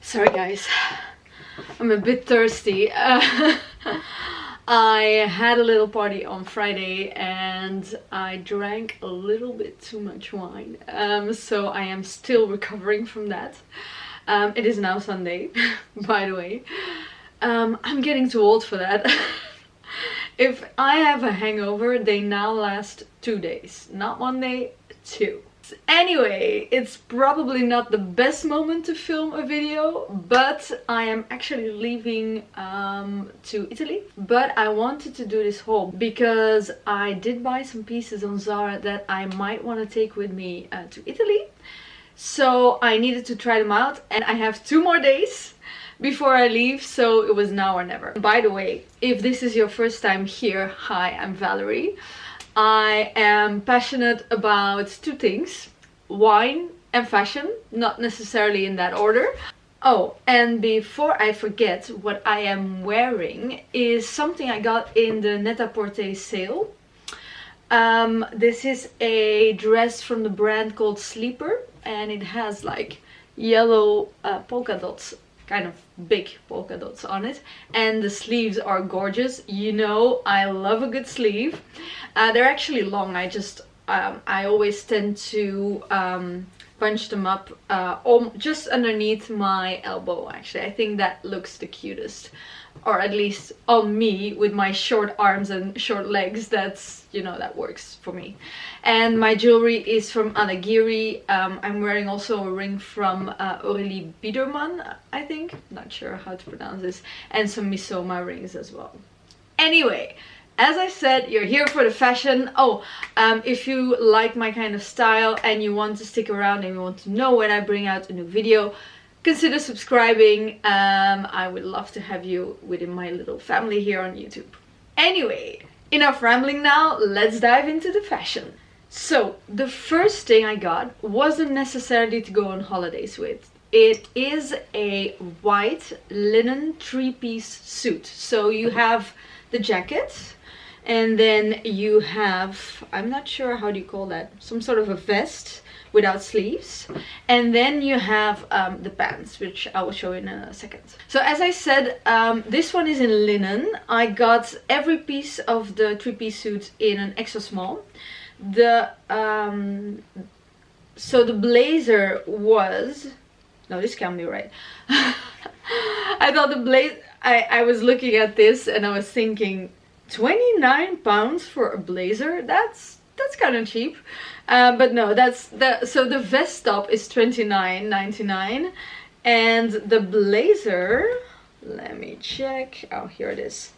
Sorry guys, I'm a bit thirsty. I had a little party on Friday and I drank a little bit too much wine, so I am still recovering from that. It is now Sunday, by the way. I'm getting too old for that. If I have a hangover, they now last 2 days, not 1 day, 2. Anyway, it's probably not the best moment to film a video, but I am actually leaving to Italy. But I wanted to do this haul because I did buy some pieces on Zara that I might want to take with me to Italy. So I needed to try them out, and I have 2 more days before I leave, so it was now or never. By the way, if this is your first time here, hi, I'm Valerie. I am passionate about 2 things: wine and fashion, not necessarily in that order. Oh, and before I forget, what I am wearing is something I got in the Net-a-Porter sale. This is a dress from the brand called Sleeper, and it has like yellow polka dots, kind of big polka dots on it, and the sleeves are gorgeous. You know, I love a good sleeve. They're actually long. I always tend to punch them up just underneath my elbow. Actually, I think that looks the cutest, or at least on me with my short arms and short legs. That's, you know, that works for me. And my jewelry is from Alighieri. I'm wearing also a ring from Aurelie Bidermann, I think, not sure how to pronounce this, and some Missoma rings as well. Anyway, as I said, you're here for the fashion. Oh, if you like my kind of style and you want to stick around and you want to know when I bring out a new video, consider subscribing. I would love to have you within my little family here on YouTube. Anyway, enough rambling now, let's dive into the fashion. So, the first thing I got wasn't necessarily to go on holidays with. It is a white linen 3-piece suit. So you have the jacket, and then you have, I'm not sure how do you call that, some sort of a vest without sleeves, and then you have the pants, which I will show you in a second. So as I said, this one is in linen. I got every piece of the 3-piece suit in an extra small. So the blazer was, no, this can't be right. I thought the blazer, I was looking at this and I was thinking, 29 pounds for a blazer? That's kind of cheap. But no, so the vest top is $29.99, and the blazer, let me check, oh, here it is,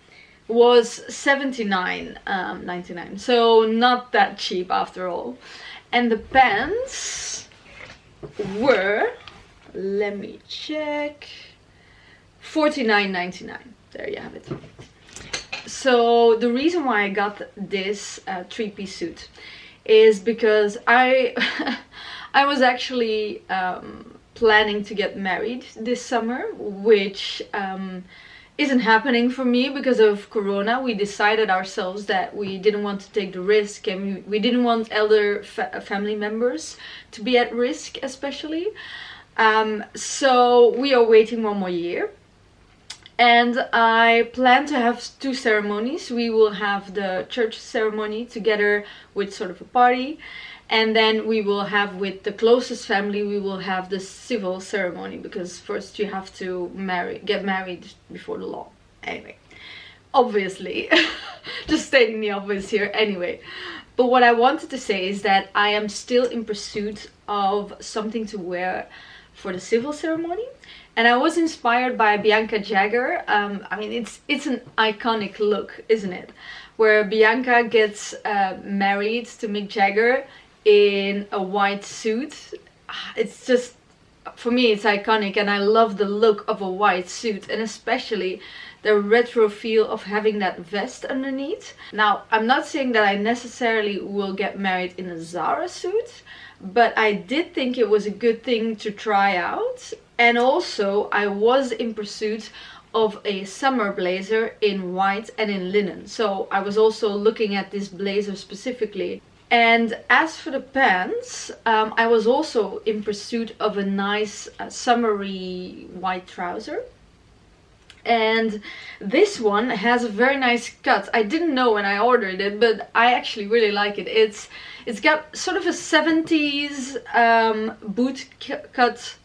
was $79.99, so not that cheap after all. And the pants were, let me check, $49.99. There you have it. So the reason why I got this 3-piece suit is because I was actually planning to get married this summer, which isn't happening for me because of Corona. We decided ourselves that we didn't want to take the risk, and we didn't want elder family members to be at risk, especially. So we are waiting 1 more year. And I plan to have 2 ceremonies. We will have the church ceremony together with sort of a party, and then we will have, with the closest family, we will have the civil ceremony, because first you have to get married before the law. Anyway, obviously, just stating the obvious here. Anyway, but what I wanted to say is that I am still in pursuit of something to wear for the civil ceremony. And I was inspired by Bianca Jagger. I mean, it's an iconic look, isn't it? Where Bianca gets married to Mick Jagger in a white suit. It's just, for me, it's iconic, and I love the look of a white suit, and especially the retro feel of having that vest underneath. Now, I'm not saying that I necessarily will get married in a Zara suit, but I did think it was a good thing to try out. And also, I was in pursuit of a summer blazer in white and in linen. So I was also looking at this blazer specifically And as for the pants, I was also in pursuit of a nice summery white trouser. And this one has a very nice cut. I didn't know when I ordered it, but I actually really like it. It's got sort of a 70s boot cut.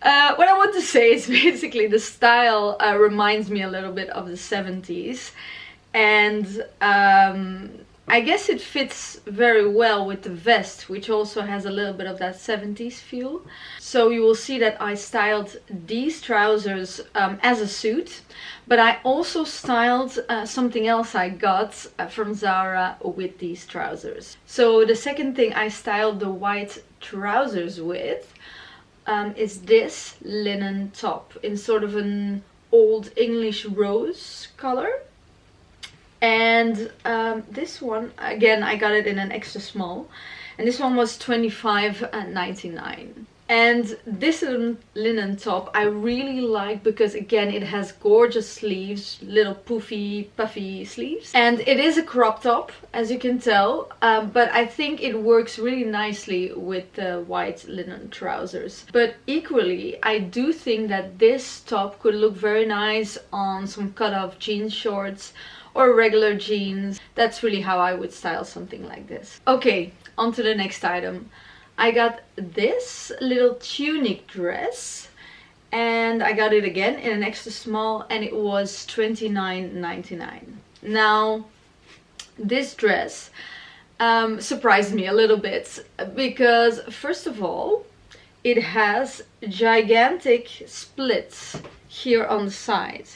What I want to say is basically the style reminds me a little bit of the 70s. And I guess it fits very well with the vest, which also has a little bit of that 70s feel. So you will see that I styled these trousers as a suit, but I also styled something else I got from Zara with these trousers. So the second thing I styled the white trousers with is this linen top in sort of an old English rose color. And this one, again, I got it in an extra small, and this one was $25.99. And this linen top I really like because, again, it has gorgeous sleeves, little poofy, puffy sleeves. And it is a crop top, as you can tell, but I think it works really nicely with the white linen trousers. But equally, I do think that this top could look very nice on some cut-off jean shorts or regular jeans. That's really how I would style something like this. Okay, on to the next item. I got this little tunic dress, and I got it again in an extra small, and it was $29.99. Now, this dress surprised me a little bit because, first of all, it has gigantic splits here on the side.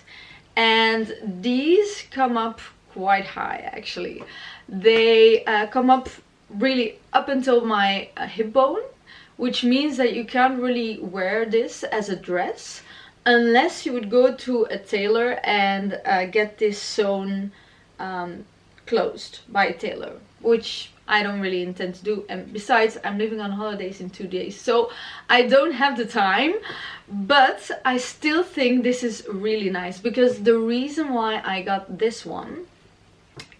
And these come up quite high, actually. They come up really up until my hip bone, which means that you can't really wear this as a dress unless you would go to a tailor and get this sewn closed by a tailor, which I don't really intend to do. And besides, I'm leaving on holidays in 2 days, so I don't have the time. But I still think this is really nice, because the reason why I got this one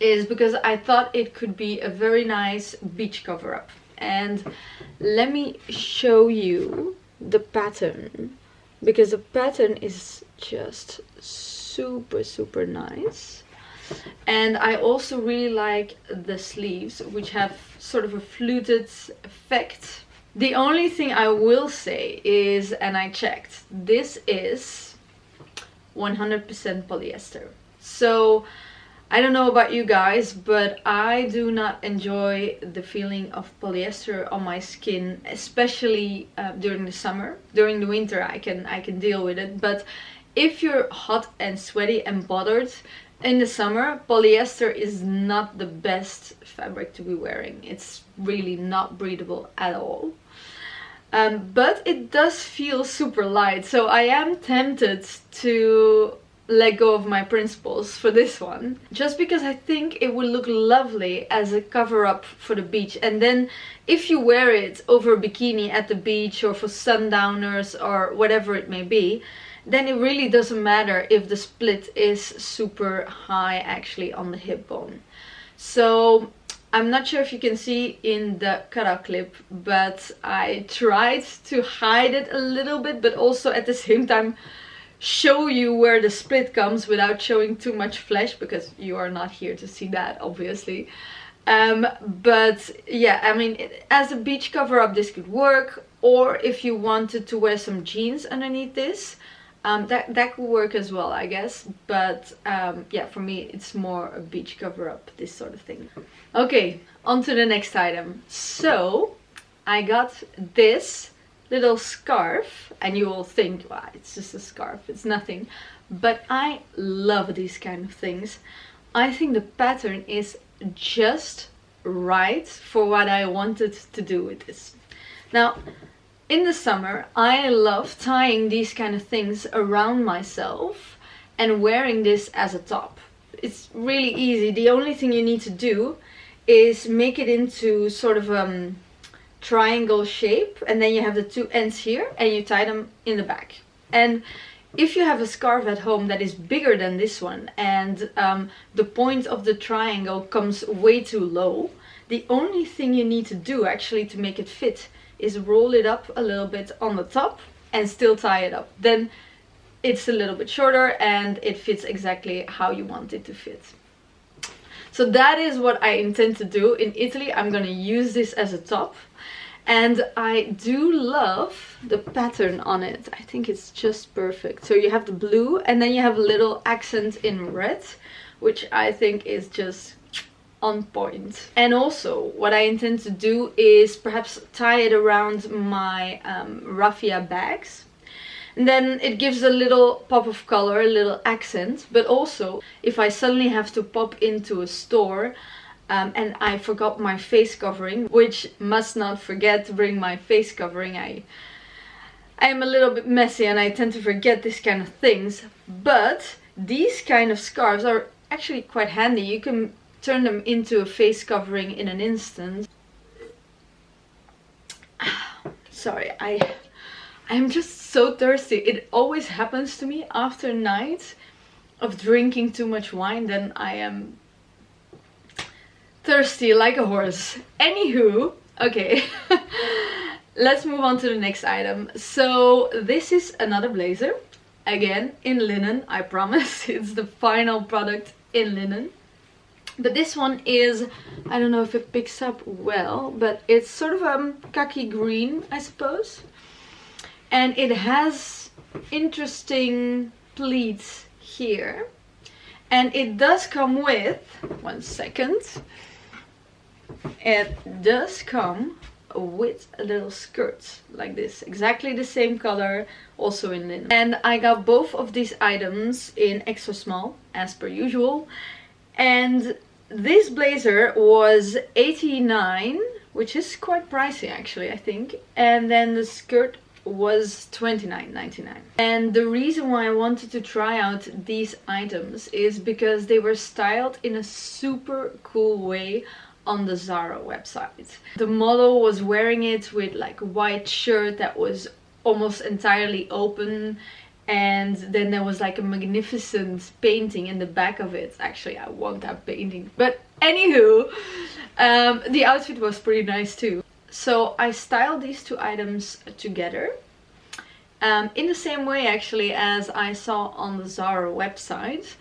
is because I thought it could be a very nice beach cover-up. And let me show you the pattern, because the pattern is just super nice. And I also really like the sleeves, which have sort of a fluted effect. The only thing I will say is, and I checked, this is 100% polyester. So I don't know about you guys, but I do not enjoy the feeling of polyester on my skin, especially during the summer. During the winter I can deal with it, but if you're hot and sweaty and bothered in the summer, polyester is not the best fabric to be wearing. It's really not breathable at all. But it does feel super light, so I am tempted to let go of my principles for this one, just because I think it would look lovely as a cover-up for the beach. And then if you wear it over a bikini at the beach or for sundowners or whatever it may be, then it really doesn't matter if the split is super high actually on the hip bone. So I'm not sure if you can see in the cutout clip, but I tried to hide it a little bit, but also at the same time show you where the split comes without showing too much flesh, because you are not here to see that, obviously. But yeah, I mean, as a beach cover up this could work, or if you wanted to wear some jeans underneath this, that could work as well, I guess. But yeah, for me it's more a beach cover up, this sort of thing. Okay, on to the next item. So I got this little scarf, and you will think, wow, it's just a scarf, it's nothing, but I love these kind of things. I think the pattern is just right for what I wanted to do with this. Now, in the summer, I love tying these kind of things around myself and wearing this as a top. It's really easy. The only thing you need to do is make it into sort of triangle shape, and then you have the two ends here and you tie them in the back. And if you have a scarf at home that is bigger than this one and the point of the triangle comes way too low, the only thing you need to do actually to make it fit is roll it up a little bit on the top and still tie it up. Then it's a little bit shorter and it fits exactly how you want it to fit. So that is what I intend to do. In Italy, I'm gonna use this as a top. And I do love the pattern on it. I think it's just perfect. So you have the blue and then you have a little accent in red, which I think is just on point. And also what I intend to do is perhaps tie it around my raffia bags. And then it gives a little pop of color, a little accent. But also if I suddenly have to pop into a store and I forgot my face covering, which must not forget to bring my face covering. I am a little bit messy and I tend to forget this kind of things. But these kind of scarves are actually quite handy. You can turn them into a face covering in an instant. Sorry, I'm just so thirsty. It always happens to me after a night of drinking too much wine. Then I am thirsty like a horse. Anywho, okay. Let's move on to the next item. So this is another blazer. Again, in linen, I promise. It's the final product in linen. But this one is, I don't know if it picks up well, but it's sort of khaki green, I suppose. And it has interesting pleats here. And it does come with, one second, it does come with a little skirt like this, exactly the same color, also in linen. And I got both of these items in extra small, as per usual. And this blazer was $89, which is quite pricey actually, I think. And then the skirt was $29.99. And the reason why I wanted to try out these items is because they were styled in a super cool way on the Zara website. The model was wearing it with like a white shirt that was almost entirely open, and then there was like a magnificent painting in the back of it. Actually, I want that painting. But anywho, the outfit was pretty nice too. So I styled these two items together in the same way actually as I saw on the Zara website.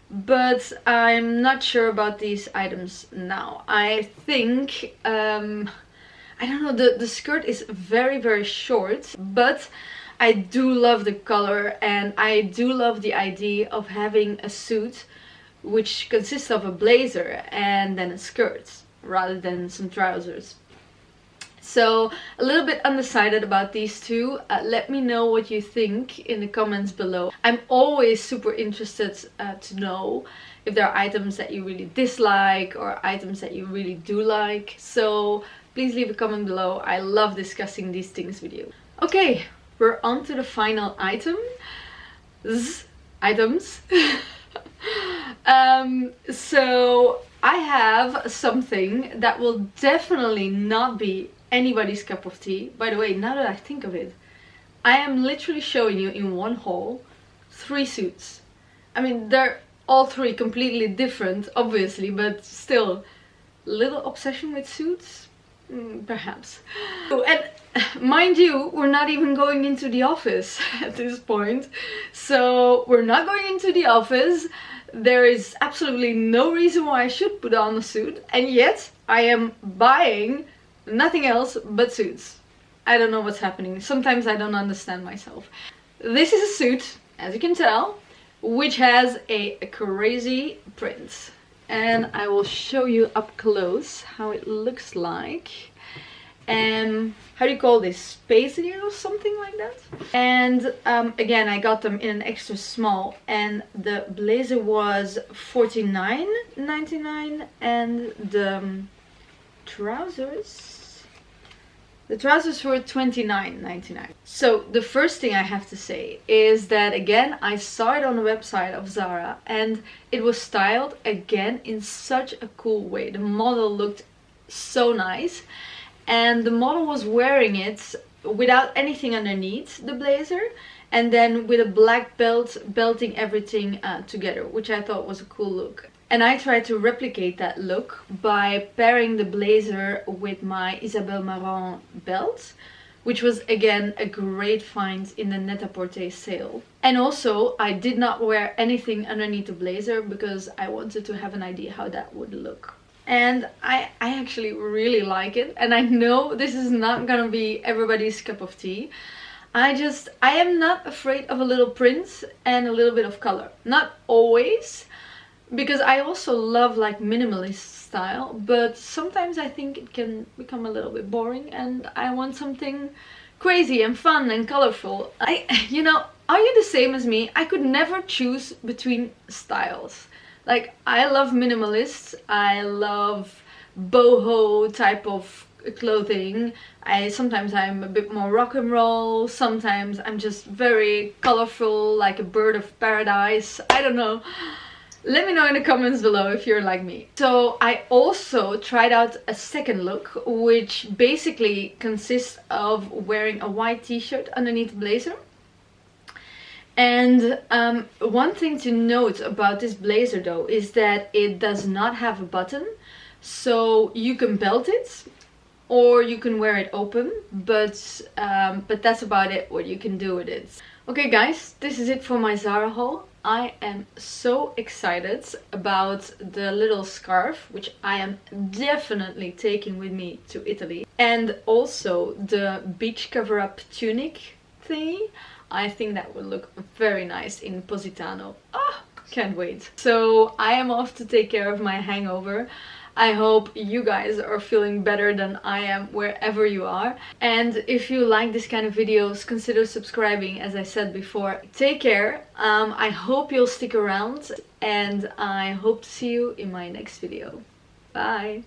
But I'm not sure about these items now. I think, I don't know, the skirt is very short, but I do love the color and I do love the idea of having a suit which consists of a blazer and then a skirt rather than some trousers. So a little bit undecided about these two. Let me know what you think in the comments below. I'm always super interested to know if there are items that you really dislike or items that you really do like. So please leave a comment below. I love discussing these things with you. Okay, we're on to the final item. Items. So I have something that will definitely not be anybody's cup of tea. By the way, now that I think of it, I am literally showing you in one haul 3 suits. I mean, they're all 3 completely different, obviously, but still, little obsession with suits? Perhaps. And mind you, we're not even going into the office at this point. So we're not going into the office. There is absolutely no reason why I should put on a suit, and yet I am buying nothing else but suits. I don't know what's happening. Sometimes I don't understand myself. This is a suit, as you can tell, which has a crazy print. And I will show you up close how it looks like. And how do you call this? Paisley or something like that? And again, I got them in an extra small, and the blazer was $49.99 and the trousers were $29.99. So the first thing I have to say is that, again, I saw it on the website of Zara and it was styled again in such a cool way. The model looked so nice and the model was wearing it without anything underneath the blazer, and then with a black belt belting everything together, which I thought was a cool look. And I tried to replicate that look by pairing the blazer with my Isabelle Marant belt, which was again a great find in the Net-a-Porter sale. And also I did not wear anything underneath the blazer because I wanted to have an idea how that would look. And I actually really like it, and I know this is not gonna be everybody's cup of tea. I am not afraid of a little print and a little bit of color. Not always, because I also love like minimalist style, but sometimes I think it can become a little bit boring and I want something crazy and fun and colorful. You know, are you the same as me? I could never choose between styles. Like, I love minimalists, I love boho type of clothing. Sometimes I'm a bit more rock and roll, sometimes I'm just very colorful, like a bird of paradise. I don't know. Let me know in the comments below if you're like me. So I also tried out a second look, which basically consists of wearing a white t-shirt underneath the blazer. And one thing to note about this blazer though is that it does not have a button. So you can belt it or you can wear it open, but that's about it, what you can do with it. Okay guys, this is it for my Zara haul. I am so excited about the little scarf, which I am definitely taking with me to Italy. And also the beach cover-up tunic thingy. I think that would look very nice in Positano. Ah, can't wait. So I am off to take care of my hangover. I hope you guys are feeling better than I am wherever you are. And if you like this kind of videos, consider subscribing, as I said before. Take care. I hope you'll stick around and I hope to see you in my next video. Bye!